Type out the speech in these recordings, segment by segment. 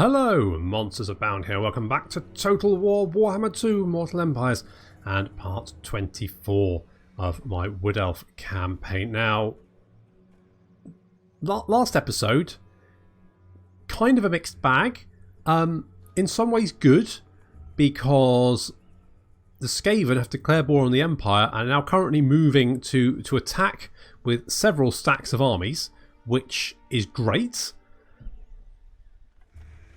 Hello, monsters abound here. Welcome back to Total War Warhammer 2 Mortal Empires and part 24 of my Wood Elf campaign. Now, last episode, kind of a mixed bag. In some ways good, because the Skaven have declared war on the Empire and are now currently moving to attack with several stacks of armies, which is great.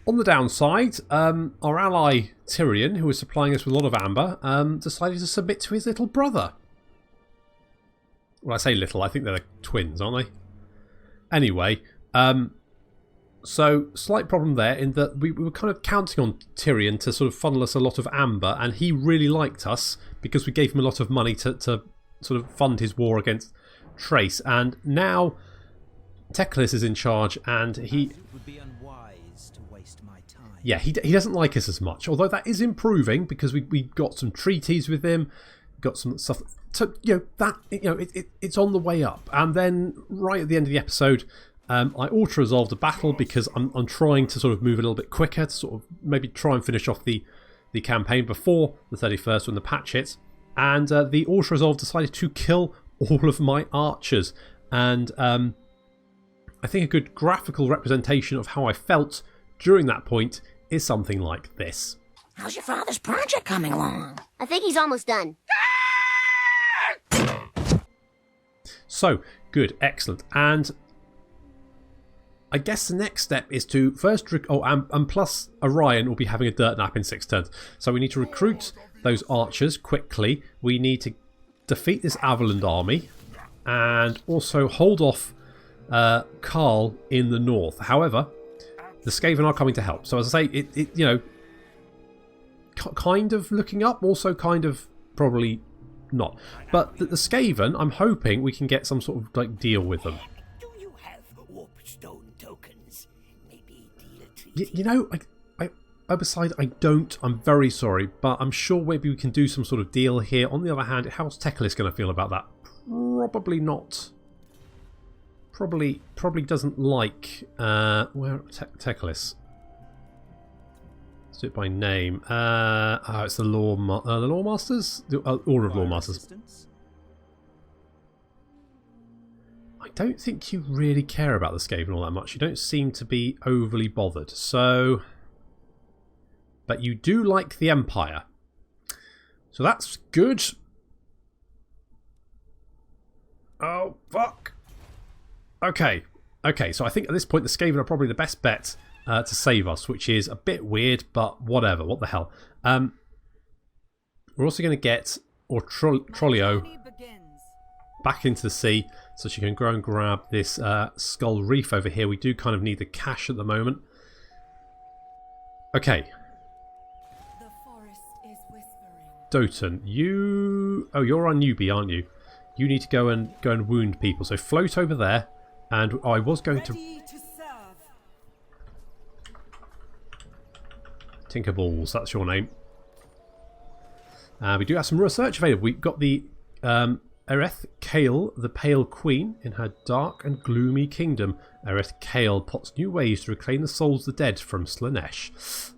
On the downside, our ally Tyrion, who was supplying us with a lot of amber, decided to submit to his little brother. Well, I say little, I think they're twins, aren't they? Anyway, so slight problem there in that we were kind of counting on Tyrion to sort of funnel us a lot of amber, and he really liked us because we gave him a lot of money to sort of fund his war against Trace. And now Teclis is in charge, and he... Yeah, he doesn't like us as much, although that is improving because we got some treaties with him, got some stuff. So it's on the way up. And then right at the end of the episode, I auto-resolved a battle because I'm trying to sort of move a little bit quicker to sort of maybe try and finish off the campaign before the 31st when the patch hits. And the auto-resolve decided to kill all of my archers. And I think a good graphical representation of how I felt during that point is something like this. How's your father's project coming along? I think he's almost done. So, good, excellent. And I guess the next step is to first... and plus Orion will be having a dirt nap in 6 turns. So we need to recruit those archers quickly. We need to defeat this Avaland army. And also hold off Karl in the north. However, the Skaven are coming to help. So as I say, kind of looking up, also kind of probably not. But the Skaven, I'm hoping we can get some sort of like deal with them. Do you have warpstone tokens? Maybe deal I don't. I'm very sorry, but I'm sure maybe we can do some sort of deal here. On the other hand, how's Teclis going to feel about that? Probably not. Probably doesn't like where Teclis. Let's do it by name. It's the Law Masters, the Order of Law Masters. I don't think you really care about the Skaven all that much. You don't seem to be overly bothered. So, but you do like the Empire, so that's good. Oh fuck. Okay, so I think at this point the Skaven are probably the best bet to save us, which is a bit weird, but whatever, what the hell. We're also going to get Trollio back into the sea so she can go and grab this Skull Reef over here. We do kind of need the cash at the moment. Okay. The forest is whispering. Dotan, you're our newbie, aren't you? You need to go and wound people. So float over there. And I was going to Tinkerballs, that's your name. We do have some research available. We've got the Ereth Kale, the Pale Queen, in her dark and gloomy kingdom. Ereth Kale plots new ways to reclaim the souls of the dead from Slaanesh.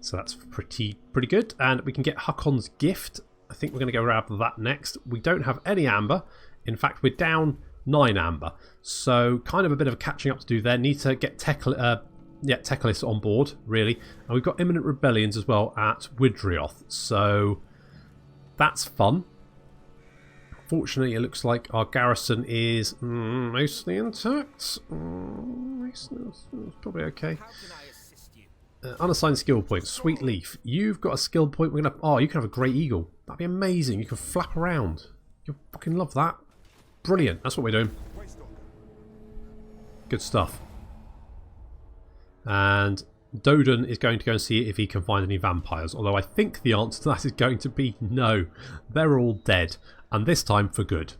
So that's pretty good. And we can get Hakon's gift. I think we're going to go grab that next. We don't have any amber. In fact, we're down 9 amber, so kind of a bit of a catching up to do there. Need to get Teclis on board, really. And we've got imminent rebellions as well at Widrioth, so that's fun. Fortunately, it looks like our garrison is mostly intact. It's probably okay. Unassigned skill point, Sweet Leaf. You've got a skill point. You can have a Grey Eagle. That'd be amazing. You can flap around. You'll fucking love that. Brilliant, that's what we're doing. Good stuff. And Dodan is going to go and see if he can find any vampires, although I think the answer to that is going to be no. They're all dead, and this time for good.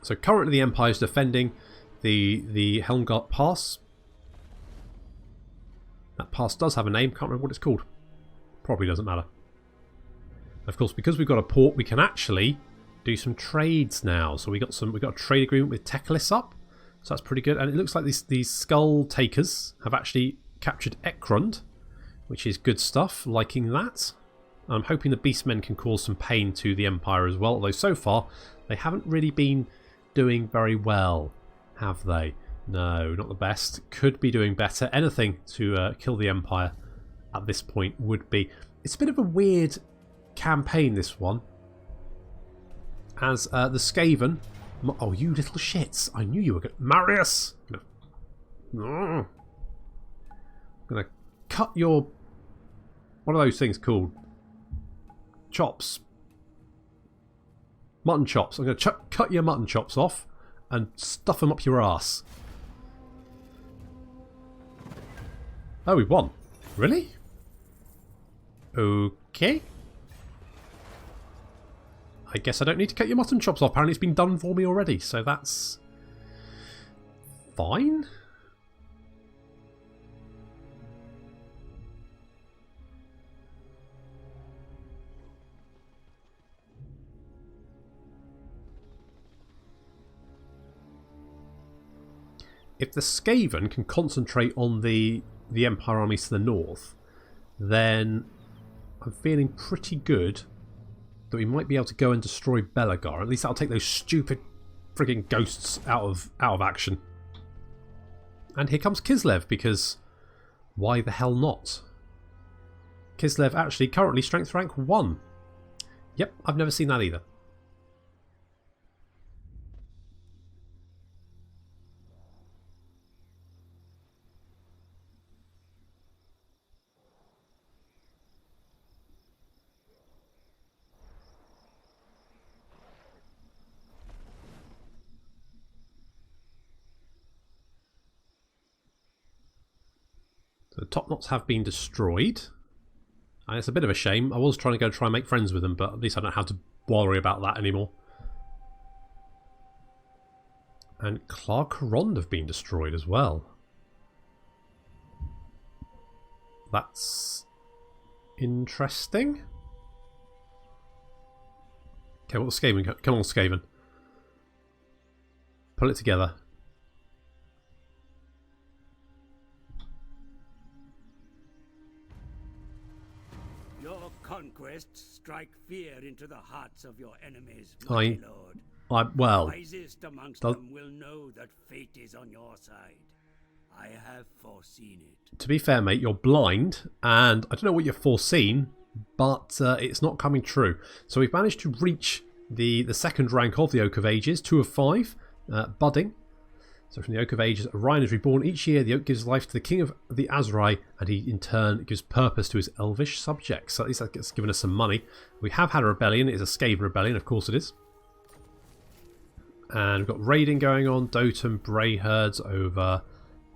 So currently the Empire is defending the Helmgart Pass. That pass does have a name, can't remember what it's called. Probably doesn't matter. Of course, because we've got a port, we can actually do some trades now. So we got a trade agreement with Teclis up. So that's pretty good. And it looks like these skull takers have actually captured Ekrund, which is good stuff. Liking that. I'm hoping the Beastmen can cause some pain to the Empire as well. Although so far, they haven't really been doing very well, have they? No, not the best. Could be doing better. Anything to kill the Empire at this point would be... It's a bit of a weird campaign, this one. As the Skaven... Oh, you little shits. I knew you were good. Marius! I'm going to cut your... What are those things called? Chops. Mutton chops. I'm going to cut your mutton chops off and stuff them up your ass. Oh, we won. Really? Okay. I guess I don't need to cut your mutton chops off. Apparently it's been done for me already, so that's fine. If the Skaven can concentrate on the Empire armies to the north, then I'm feeling pretty good that we might be able to go and destroy Belagar. At least that'll take those stupid frigging ghosts out of action. And here comes Kislev, because why the hell not? Kislev actually currently strength rank 1. Yep, I've never seen that either. The top knots have been destroyed. And it's a bit of a shame. I was trying to try and make friends with them, but at least I don't have to worry about that anymore. And Clark-Rond have been destroyed as well. That's interesting. Okay, well, Skaven, come on, Skaven. Pull it together. Conquests strike fear into the hearts of your enemies, my lord. Well, Wisest amongst them will know that fate is on your side. I have foreseen it. To be fair, mate, you're blind, and I don't know what you've foreseen, but it's not coming true. So we've managed to reach the second rank of the Oak of Ages, 2 of 5, budding. So from the Oak of Ages, Orion is reborn. Each year, the Oak gives life to the King of the Azrai, and he, in turn, gives purpose to his elvish subjects. So at least that's given us some money. We have had a rebellion. It is a Skaven rebellion, of course it is. And we've got raiding going on. Dotum Bray herds over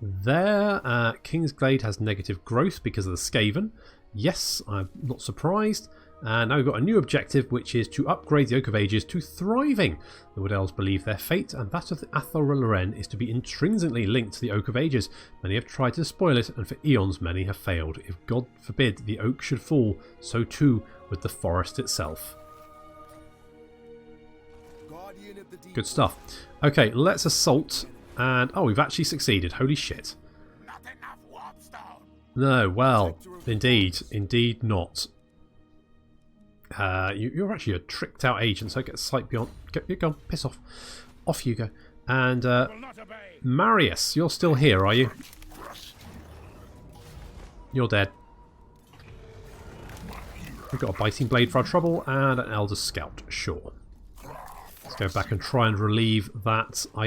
there. Kingsglade has negative growth because of the Skaven. Yes, I'm not surprised. And now we've got a new objective, which is to upgrade the Oak of Ages to thriving. The Wood Elves believe their fate, and that of the Athor-Loren, is to be intrinsically linked to the Oak of Ages. Many have tried to spoil it, and for eons many have failed. If God forbid the oak should fall, so too would the forest itself. Good stuff. Okay, let's assault. And oh, we've actually succeeded. Holy shit. No, well, indeed not. You're actually a tricked out agent, so get sight beyond. Go on, piss off. Off you go. And Marius, you're still here, are you? You're dead. We've got a biting blade for our trouble and an elder scout. Sure. Let's go back and try and relieve that. Are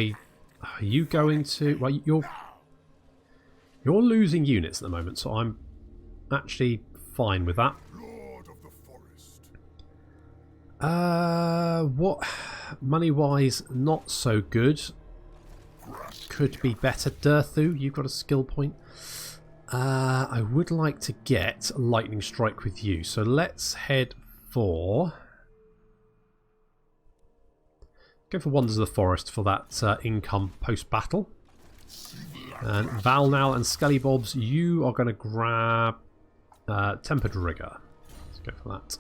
you going to? Well, you're losing units at the moment, so I'm actually fine with that. What money-wise, not so good. Could be better. Durthu, you've got a skill point. I would like to get a lightning strike with you, so let's head for. Go for Wonders of the Forest for that income post-battle. And Valnal and Scullybobs, you are going to grab Tempered Rigor. Let's go for that.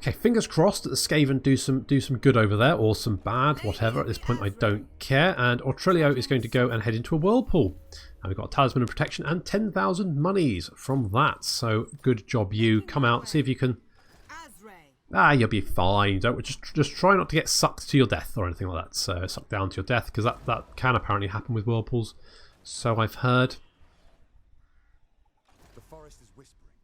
Okay, fingers crossed that the Skaven do some good over there, or some bad, whatever. At this point, I don't care. And Aurelio is going to go and head into a whirlpool. And we've got a Talisman of Protection and 10,000 monies from that. So good job, you. Come out, see if you can. Ah, you'll be fine. Don't just try not to get sucked to your death or anything like that. So sucked down to your death, because that can apparently happen with whirlpools. So I've heard.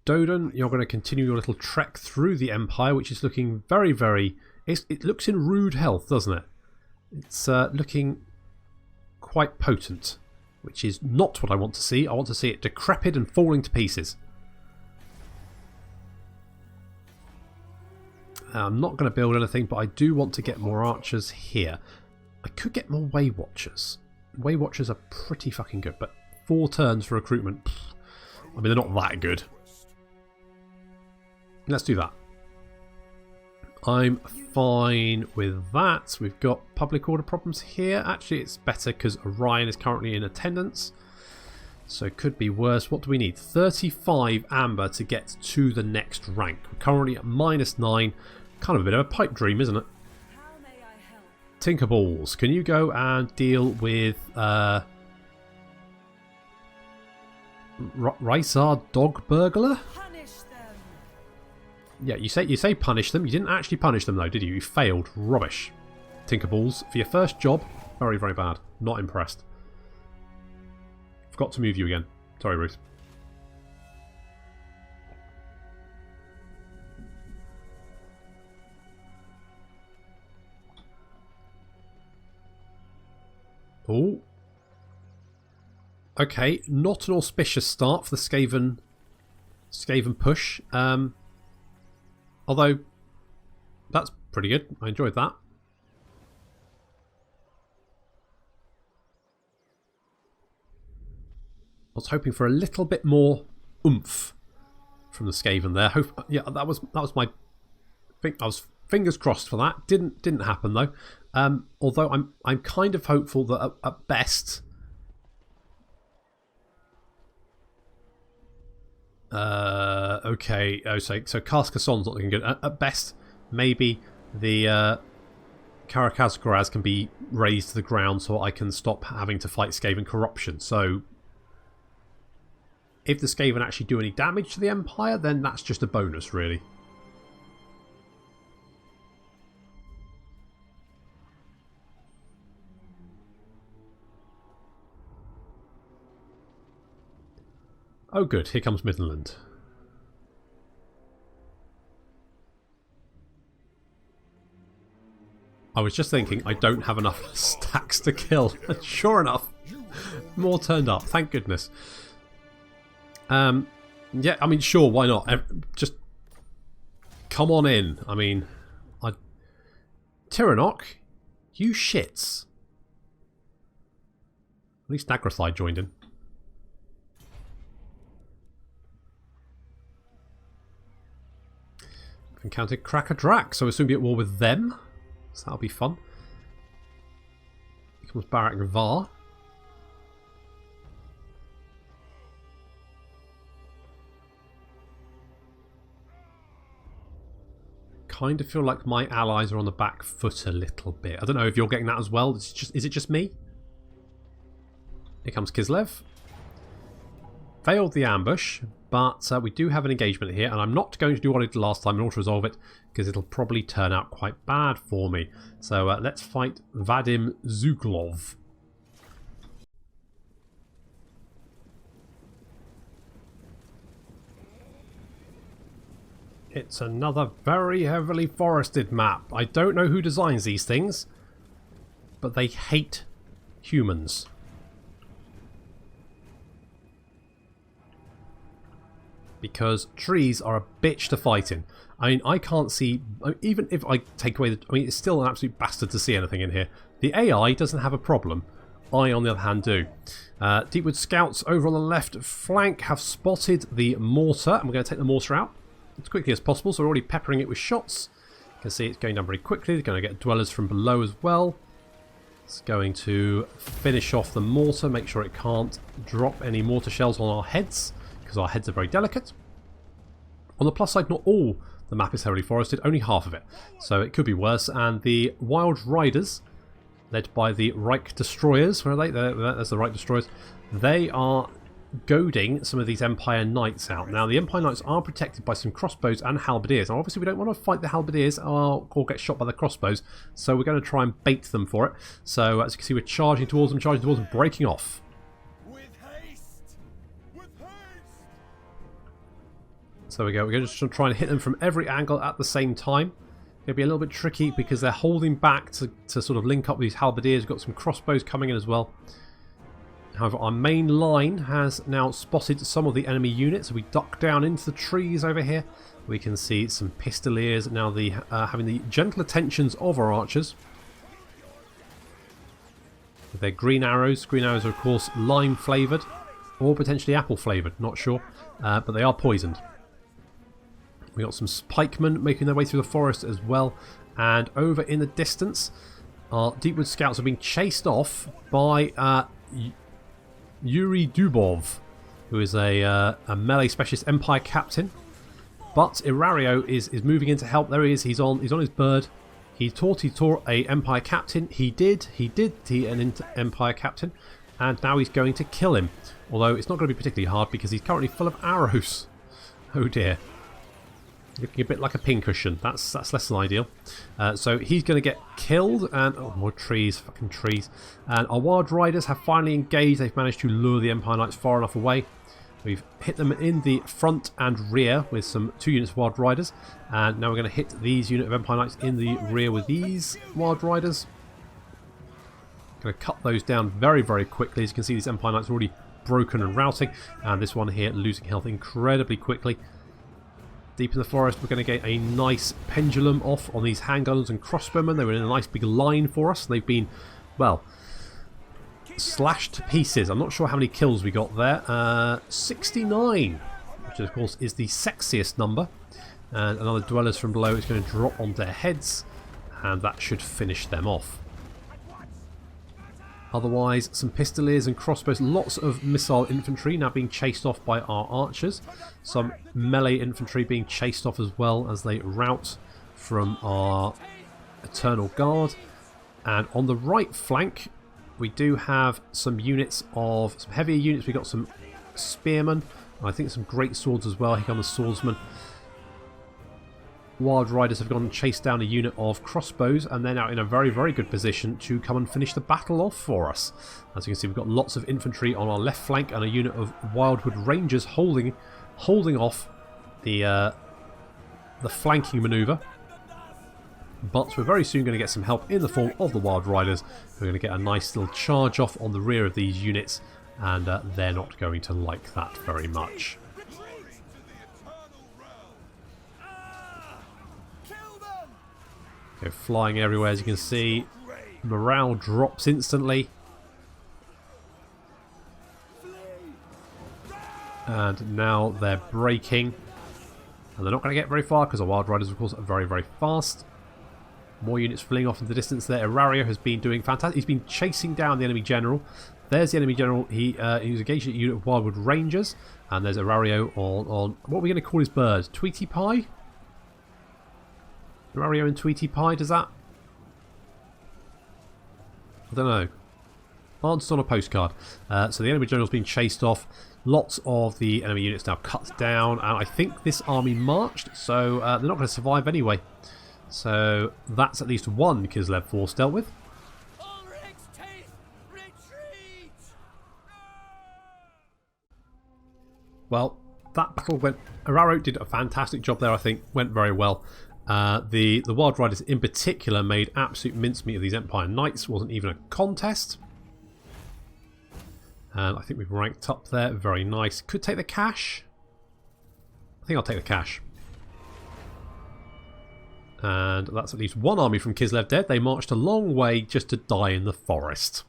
Dodon, you're going to continue your little trek through the Empire, which is looking very, very... It looks in rude health, doesn't it? It's looking quite potent, which is not what I want to see. I want to see it decrepit and falling to pieces. I'm not going to build anything, but I do want to get more archers here. I could get more Way Watchers. Way Watchers are pretty fucking good, but 4 turns for recruitment. Pfft, I mean, they're not that good. Let's do that. I'm fine with that. We've got public order problems here. Actually, it's better because Orion is currently in attendance. So it could be worse. What do we need? 35 amber to get to the next rank. We're currently at -9. Kind of a bit of a pipe dream, isn't it? How may I help? Tinkerballs, can you go and deal with Rysar Dog Burglar? Punish them. Yeah, you say punish them. You didn't actually punish them though, did you? You failed. Rubbish. Tinkerballs, for your first job, very, very bad. Not impressed. Forgot to move you again. Sorry, Ruth. Oh. Okay, not an auspicious start for the Skaven push. Although, that's pretty good. I enjoyed that. I was hoping for a little bit more oomph from the Skaven there. Yeah, that was my. I was fingers crossed for that. Didn't happen though. Although I'm kind of hopeful that at best. Okay. Oh, so Carcassonne's not looking good. At best, maybe the Karakazgoraz can be razed to the ground so I can stop having to fight Skaven corruption. So, if the Skaven actually do any damage to the Empire, then that's just a bonus, really. Oh good, here comes Midland. I was just thinking I don't have enough stacks to kill. Sure enough, more turned up, thank goodness. Yeah, I mean, sure, why not? Just come on in. I mean, Tyrannok, you shits. At least Nagrathai joined in. I've encountered Krakadrak, so we'll soon be at war with them. So that'll be fun. Here comes Barak Var. Kind of feel like my allies are on the back foot a little bit. I don't know if you're getting that as well. Is it just me? Here comes Kislev. Failed the ambush, but we do have an engagement here, and I'm not going to do what I did last time in order to resolve it, because it'll probably turn out quite bad for me. So let's fight Vadim Zhuklov. It's another very heavily forested map. I don't know who designs these things, but they hate humans. Because trees are a bitch to fight in. I mean, I can't see, even if I take away the... I mean, it's still an absolute bastard to see anything in here. The AI doesn't have a problem. I, on the other hand, do. Deepwood scouts over on the left flank have spotted the mortar, and we're going to take the mortar out as quickly as possible. So we're already peppering it with shots. You can see it's going down very quickly. They're going to get dwellers from below as well. It's going to finish off the mortar, make sure it can't drop any mortar shells on our heads, because our heads are very delicate. On the plus side, not all the map is heavily forested, only half of it. So it could be worse. And the Wild Riders, led by the Reich Destroyers, where are they? There's the Reich Destroyers. They are goading some of these Empire Knights out. Now, the Empire Knights are protected by some crossbows and halberdiers. Now, obviously, we don't want to fight the halberdiers or get shot by the crossbows, so we're going to try and bait them for it. So, as you can see, we're charging towards them, breaking off. With haste! With haste! So we go. We're going to try and hit them from every angle at the same time. It'll be a little bit tricky because they're holding back to sort of link up with these halberdiers. We've got some crossbows coming in as well. However, our main line has now spotted some of the enemy units. So we duck down into the trees over here. We can see some pistoliers now having the gentle attentions of our archers. With their green arrows. Green arrows are, of course, lime flavoured or potentially apple flavoured. Not sure. But they are poisoned. We got some pikemen making their way through the forest as well. And over in the distance, our Deepwood Scouts are being chased off by Yuri Dubov, who is a melee specialist Empire captain. But Irario is moving in to help. There he is. He's on his bird. He tore a Empire captain. He did an Empire captain, and now he's going to kill him. Although it's not going to be particularly hard because he's currently full of arrows. Oh dear. Looking a bit like a pincushion. That's less than ideal. So he's going to get killed. And oh, more trees, fucking trees. And our Wild Riders have finally engaged. They've managed to lure the Empire Knights far enough away. We've hit them in the front and rear with 2 units of Wild Riders. And now we're going to hit these unit of Empire Knights in the rear with these Wild Riders. Going to cut those down very, very quickly. As you can see, these Empire Knights are already broken and routing. And this one here losing health incredibly quickly. Deep in the forest, we're going to get a nice pendulum off on these handgunners and crossbowmen. They were in a nice big line for us. They've been, well, slashed to pieces. I'm not sure how many kills we got there. 69, which of course is the sexiest number. And another Dwellers from below is going to drop on their heads, and that should finish them off. Otherwise, some pistoliers and crossbows, lots of missile infantry now being chased off by our archers. Some melee infantry being chased off as well as they rout from our Eternal Guard. And on the right flank, we do have some units of some heavier units. We've got some spearmen, I think some great swords as well. Here come the swordsmen. Wild Riders have gone and chased down a unit of crossbows, and they're now in a very, very good position to come and finish the battle off for us. As you can see, we've got lots of infantry on our left flank and a unit of Wildwood Rangers holding off the flanking manoeuvre. But we're very soon going to get some help in the form of the Wild Riders, who are going to get a nice little charge off on the rear of these units, and they're not going to like that very much. Go flying everywhere, as you can see. Morale drops instantly. And now they're breaking. And they're not going to get very far because the Wild Riders, of course, are very, very fast. More units fleeing off in the distance there. Irario has been doing fantastic. He's been chasing down the enemy general. There's the enemy general. He's engaged a unit of Wildwood Rangers. And there's Irario on what are we going to call his bird? Tweety Pie? Irario and Tweety Pie, does that? I don't know. Answers on a postcard. So the enemy general's been chased off. Lots of the enemy units now cut down. And I think this army marched, so they're not going to survive anyway. So that's at least one Kislev force dealt with. Well, that battle went... Irario did a fantastic job there, I think. Went very well. The Wild Riders in particular made absolute mincemeat of these Empire Knights. Wasn't even a contest. And I think we've ranked up there. Very nice. Could take the cash. I think I'll take the cash. And that's at least one army from Kislev dead. They marched a long way just to die in the forest.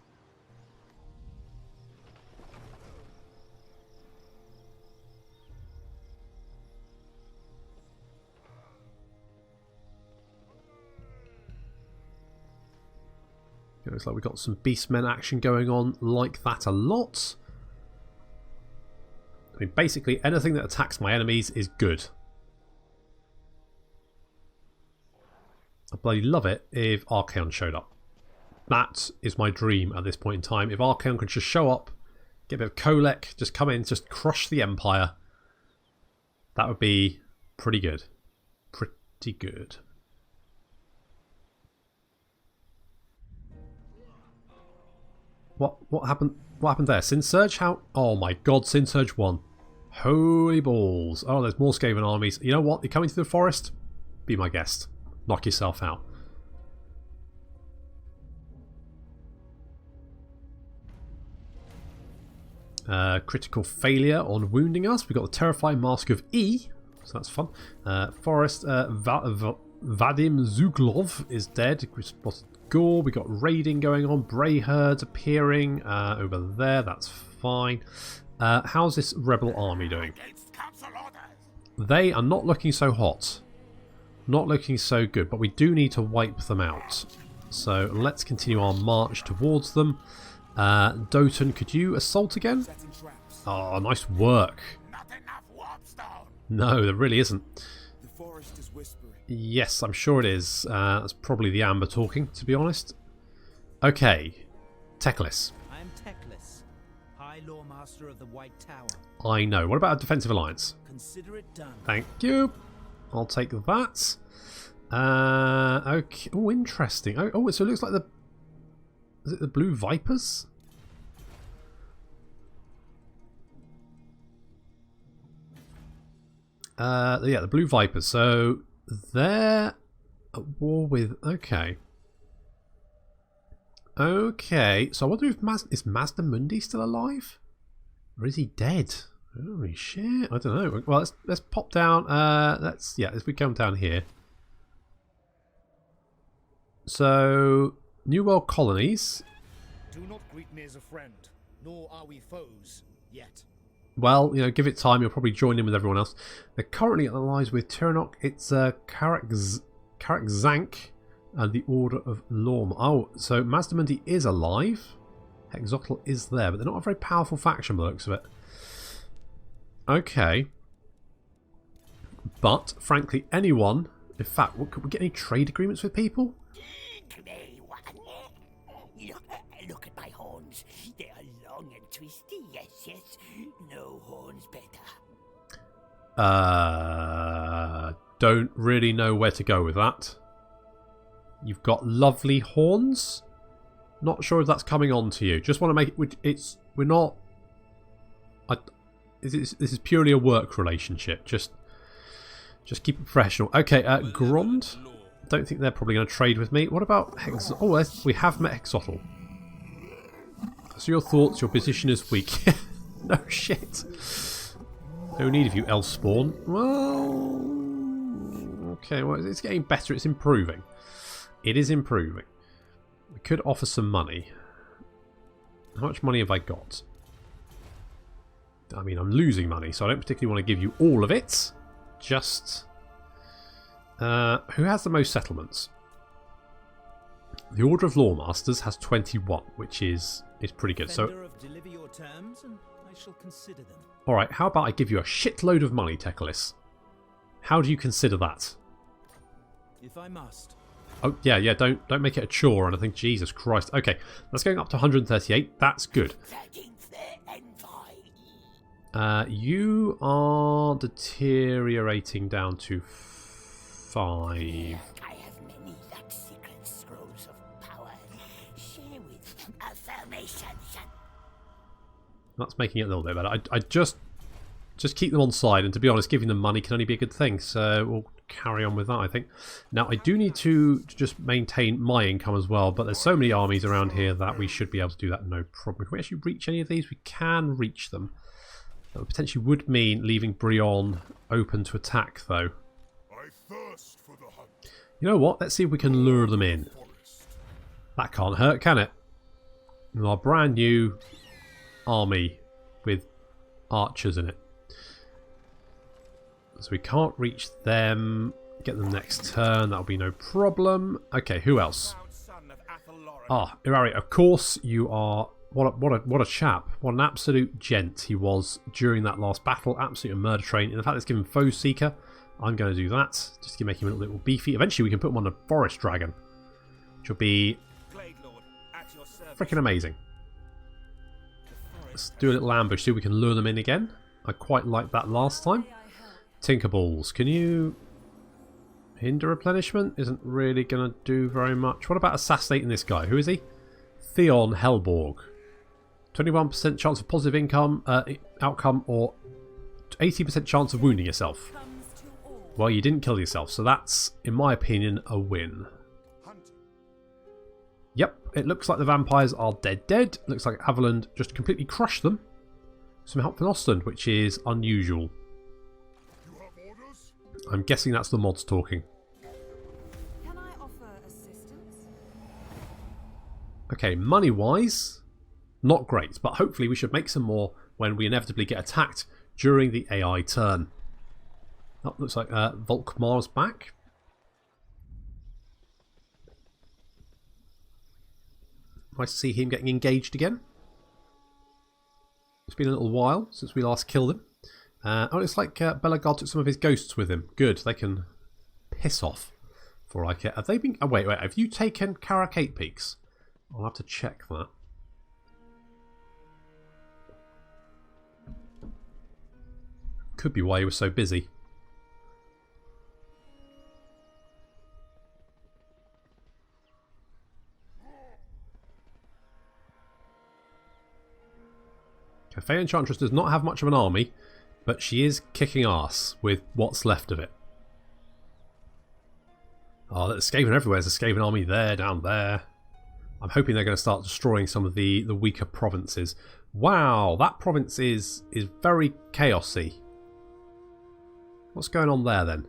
It looks like we've got some Beastmen action going on like that a lot. I mean, basically anything that attacks my enemies is good. I'd bloody love it if Archaon showed up. That is my dream at this point in time. If Archaon could just show up, get a bit of Kolek, just come in, just crush the Empire. That would be pretty good. Pretty good. What happened? What happened there? Sin Surge? How? Oh my god, Sin Surge won. Holy balls. Oh, there's more Skaven armies. You know what? You're coming through the forest? Be my guest. Knock yourself out. Critical failure on wounding us. We've got the Terrifying Mask of E. So that's fun. Forest. Vadim Zuglov is dead. We spotted Gore. We got raiding going on. Bray herds appearing over there. That's fine. How's this rebel army doing? They are not looking so hot. Not looking so good, but we do need to wipe them out. So let's continue our march towards them. Doton, could you assault again? Oh, nice work. No, there really isn't. The forest is whispering. Yes, I'm sure it is. That's probably the Amber talking, to be honest. Okay, Teclis. I am Teclis, High Law Master of the White Tower. I know. What about a defensive alliance? Consider it done. Thank you. I'll take that. Okay. Oh, interesting. Oh, so it looks like the... Is it the Blue Vipers? Yeah, the Blue Vipers. So they're at war with... Okay. Okay. So I wonder if is Mazda Mundi still alive? Or is he dead? Holy shit. I don't know. Well, let's pop down. As we come down here. So, New World colonies. Do not greet me as a friend, nor are we foes yet. Well, you know, give it time. You'll probably join in with everyone else. They're currently allies with Tyrannoc. It's Karakzank and the Order of Lorm. Oh, so Mazdamundi is alive. Hexotl is there, but they're not a very powerful faction by the looks of it. Okay. But, frankly, anyone... In fact, could we get any trade agreements with people? Look at my horns. They are long and twisty. Yes. No horns better. Don't really know where to go with that. You've got lovely horns. Not sure if that's coming on to you. Just want to make it... We're not... This is purely a work relationship. Just keep it professional. Okay, Grond. Don't think they're probably going to trade with me. What about Hex... Oh, we have met Hexotl. So your thoughts, your position is weak. No shit. No need of you, Elspawn. Well... Okay, well, it's getting better. It's improving. It is improving. We could offer some money. How much money have I got? I mean, I'm losing money, so I don't particularly want to give you all of it. Just... who has the most settlements? The Order of Lawmasters has 21, which is pretty good. So, Deliver your terms and I shall consider them. alright, how about I give you a shitload of money, Teclis? How do you consider that? If I must. Oh, yeah, don't make it a chore or anything. Jesus Christ. Okay, that's going up to 138. That's good. You are deteriorating down to 5. I have many that secret scrolls of power. Share with affirmations. That's making it a little bit better. I just keep them on side, and to be honest, giving them money can only be a good thing. So we'll carry on with that, I think. Now, I do need to just maintain my income as well, but there's so many armies around here that we should be able to do that no problem. Can we actually reach any of these? We can reach them. That potentially would mean leaving Brionne open to attack, though. I thirst for the hunt. You know what? Let's see if we can lure them in. That can't hurt, can it? And our brand new army with archers in it. So we can't reach them. Get them next turn. That'll be no problem. Okay, who else? Ah, Hilarity. Of course, you are. What a chap! What an absolute gent he was during that last battle. Absolute murder train. In fact, let's give him Foe Seeker. I'm going to do that, just to make him a little bit more beefy. Eventually we can put him on a forest dragon, which will be freaking amazing. Let's do a little ambush, see if we can lure them in again. I quite liked that last time. Tinkerballs, can you hinder replenishment? Isn't really going to do very much. What about assassinating this guy? Who is he? Theon Hellborg. 21% chance of positive outcome or 80% chance of wounding yourself. Well, you didn't kill yourself, so that's, in my opinion, a win. Yep, it looks like the vampires are dead. Looks like Averland just completely crushed them. Some help from Ostend, which is unusual. I'm guessing that's the mods talking. Can I offer assistance? Okay, money-wise, not great, but hopefully we should make some more when we inevitably get attacked during the AI turn. Oh, looks like Volkmar's back. Nice to see him getting engaged again. It's been a little while since we last killed him. Oh, it's like Belagard took some of his ghosts with him. Good, they can piss off before I care. Have they been... Oh, wait, have you taken Karakate Peaks? I'll have to check that. Could be why he was so busy. Fey Enchantress does not have much of an army, but she is kicking ass with what's left of it. Oh, there's Skaven everywhere. There's a Skaven army there, down there. I'm hoping they're going to start destroying some of the weaker provinces. Wow, that province is very chaosy. What's going on there then?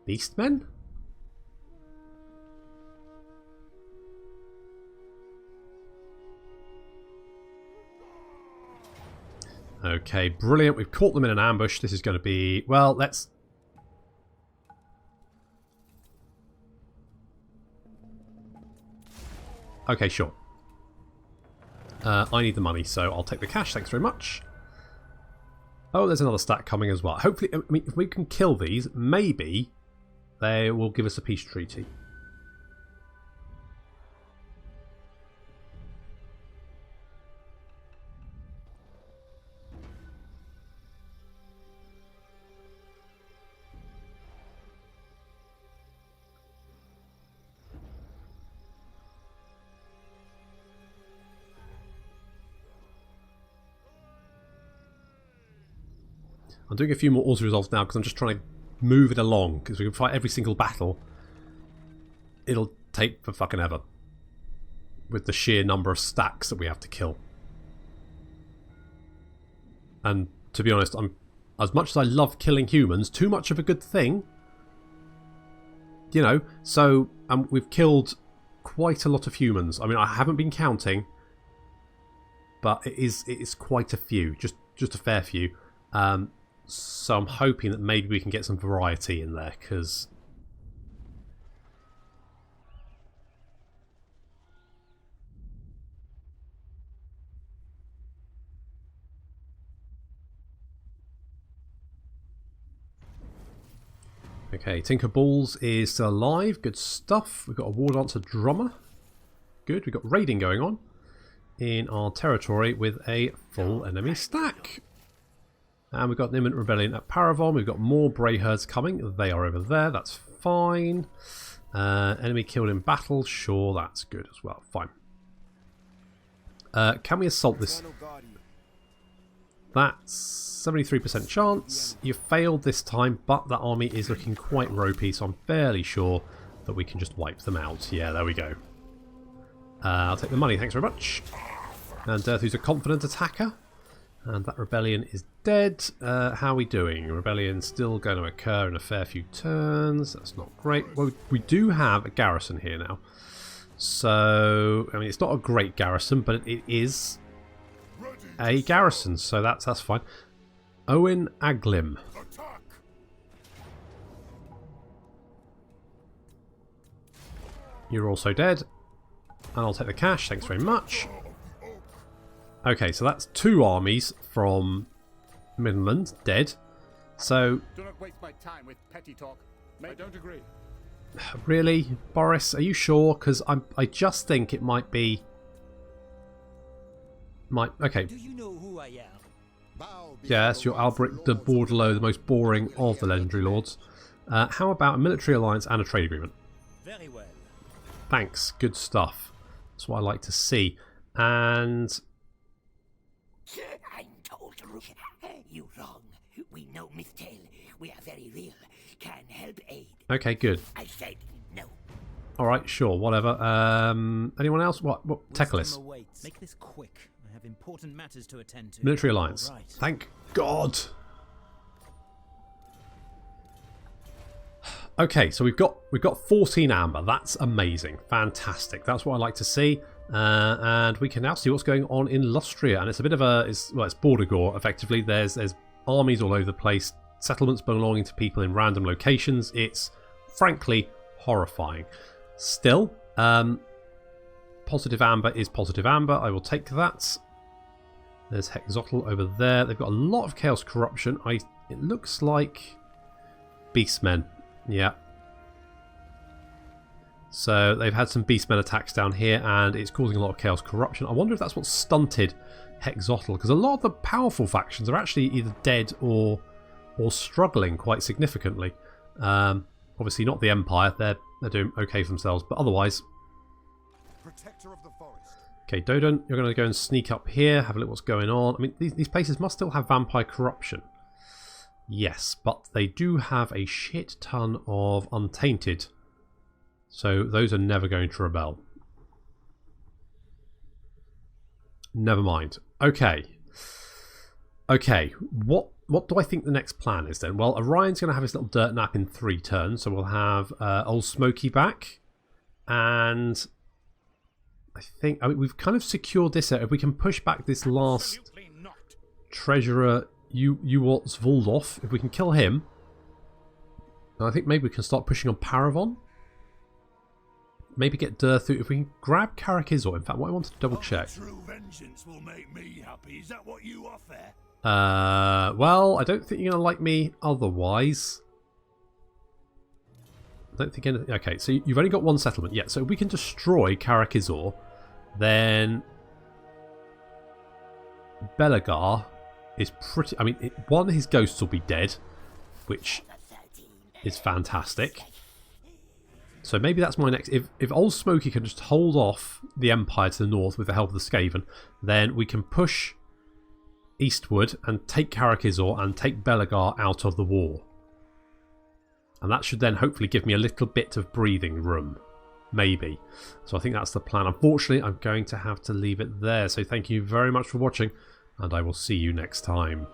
Beastmen? Okay, brilliant. We've caught them in an ambush. This is going to be... Well, let's... Okay, sure. I need the money, so I'll take the cash. Thanks very much. Oh, there's another stack coming as well. Hopefully, I mean, if we can kill these, maybe they will give us a peace treaty. I'm doing a few more auto-resolves now because I'm just trying to move it along, because we can fight every single battle. It'll take for fucking ever with the sheer number of stacks that we have to kill. And to be honest, as much as I love killing humans, too much of a good thing. You know, so we've killed quite a lot of humans. I mean, I haven't been counting, but it is quite a few, just a fair few. So I'm hoping that maybe we can get some variety in there, because... Okay, Tinkerballs is still alive. Good stuff. We've got a War Dancer Drummer. Good. We've got raiding going on in our territory with a full enemy stack. And we've got an imminent rebellion at Paravon. We've got more Bray Herds coming. They are over there. That's fine. Enemy killed in battle. Sure, that's good as well. Fine. Can we assault this? That's 73% chance. You failed this time, but that army is looking quite ropey, so I'm fairly sure that we can just wipe them out. Yeah, there we go. I'll take the money. Thanks very much. And who's a confident attacker? And that rebellion is dead. How are we doing? Rebellion still going to occur in a fair few turns. That's not great. Well, we do have a garrison here now. So, I mean, it's not a great garrison, but it is a garrison. So that's fine. Owen Aglim. You're also dead. And I'll take the cash. Thanks very much. Okay, so that's 2 armies from Midland dead. So, Do not waste my time with petty talk. I don't agree. really, Boris, are you sure? Because I just think it might be... Okay. Do you know who I am? Yes, you're Albrecht de Bordelot, the most boring of the legendary lords. How about a military alliance and a trade agreement? Very well. Thanks, good stuff. That's what I like to see. And... I'm told to you wrong. We know Mistel. We are very real. Can help aid. Okay, good. I said no. Alright, sure, whatever. Anyone else? What? Teclis. Wisdom awaits. Make this quick. I have important matters to attend to. Military alliance. All right. Thank God. Okay, so we've got 14 amber. That's amazing, fantastic. That's what I like to see. And we can now see what's going on in Lustria, and it's a bit of a it's border gore. Effectively, there's armies all over the place, settlements belonging to people in random locations. It's frankly horrifying. Still, positive amber is positive amber. I will take that. There's Hexotl over there. They've got a lot of chaos corruption. It looks like beastmen. Yeah. So they've had some beastmen attacks down here, and it's causing a lot of chaos corruption. I wonder if that's what stunted Hexotl, because a lot of the powerful factions are actually either dead or struggling quite significantly. Obviously not the Empire. They're doing okay for themselves, but otherwise. Protector of the forest. Okay, Dodon, you're going to go and sneak up here, have a look what's going on. I mean, these places must still have vampire corruption. Yes, but they do have a shit ton of untainted. So those are never going to rebel. Never mind. Okay. Okay, what do I think the next plan is then? Well, Orion's going to have his little dirt nap in 3 turns, so we'll have Old Smoky back. And I mean, we've kind of secured this out. If we can push back this last treasurer, Wartz Voldorf, if we can kill him, I think maybe we can start pushing on Paravon. Maybe get Durthu. If we can grab Karakizor. In fact, what I wanted to double check. True vengeance will make me happy. Is that what you offer? Well, I don't think you're gonna like me otherwise. I don't think anything. Okay, so you've only got 1 settlement. Yeah, so if we can destroy Karakizor, then Belagar is pretty. I mean, one, his ghosts will be dead, which is fantastic. So maybe that's my next... If Old Smoky can just hold off the Empire to the north with the help of the Skaven, then we can push eastward and take Karakizor and take Belagar out of the war. And that should then hopefully give me a little bit of breathing room. Maybe. So I think that's the plan. Unfortunately, I'm going to have to leave it there. So thank you very much for watching, and I will see you next time.